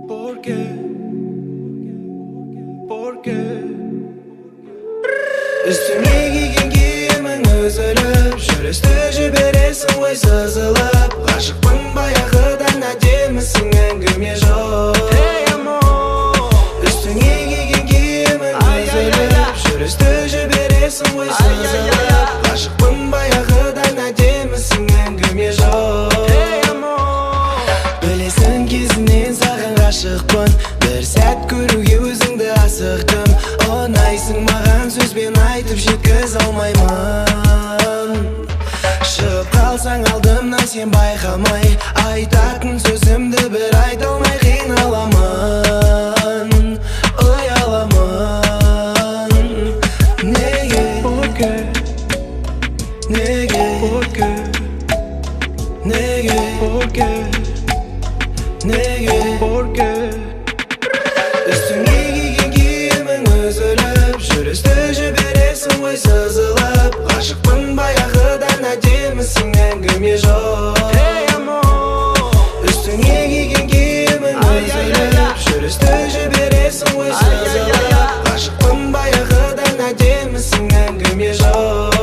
¿Por qué? ¿Por qué? Üstüne giygen kiyiming üzülüp жүрісті жібересің ой сызылып ғашықпын баяғыдан әдемісің әңгіме жоқ Üstüne giygen kiyiming üzülüp жүрісті жібересің ой сызылып ғашықпын баяғыдан әдемісің әңгіме жоқ Білесің кезінен саған ғашықпын бір сәт көруге өзіңді асықтым ұнайсың маған сөзбен айтып жеткіз алмаймын шығып қалсаң алдымнан сен байқамай айтатын сөзімді бір айта алмай қиналамын ұяламын неге неге неге неге Üstüne giygen kiyiming üzülüp жүрісті жібересің ой сызылып ғашықпын баяғыдан әдемісің әңгіме жоқ Üstüne giygen kiyiming üzülüp жүрісті жібересің ой сызылып ғашықпын баяғыдан әдемісің әңгіме жоқ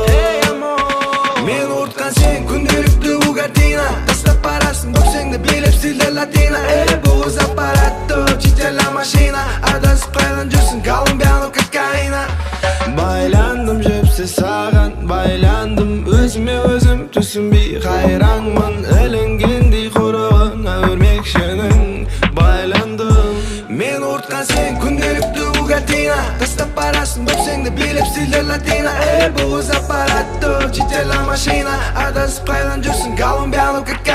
Мен ұртқан сен күнделікті угартина тастап барасың бөксеңді билеп стильде латина бұл қыз аппаратты чителя машина адасып қайдан жүрсің колумбиано кокаина Байландым жіпсіз саған байландым өзіме өзім түсінбей қайранмын ілінгендей құрығына өрмекшінің байландым Мен ұртқан сен күнделікті угартина тастап барасың бөксеңді билеп стильде латина бұл қыз аппаратты чителя машина адасып қайдан жүрсің колумбиано кокаина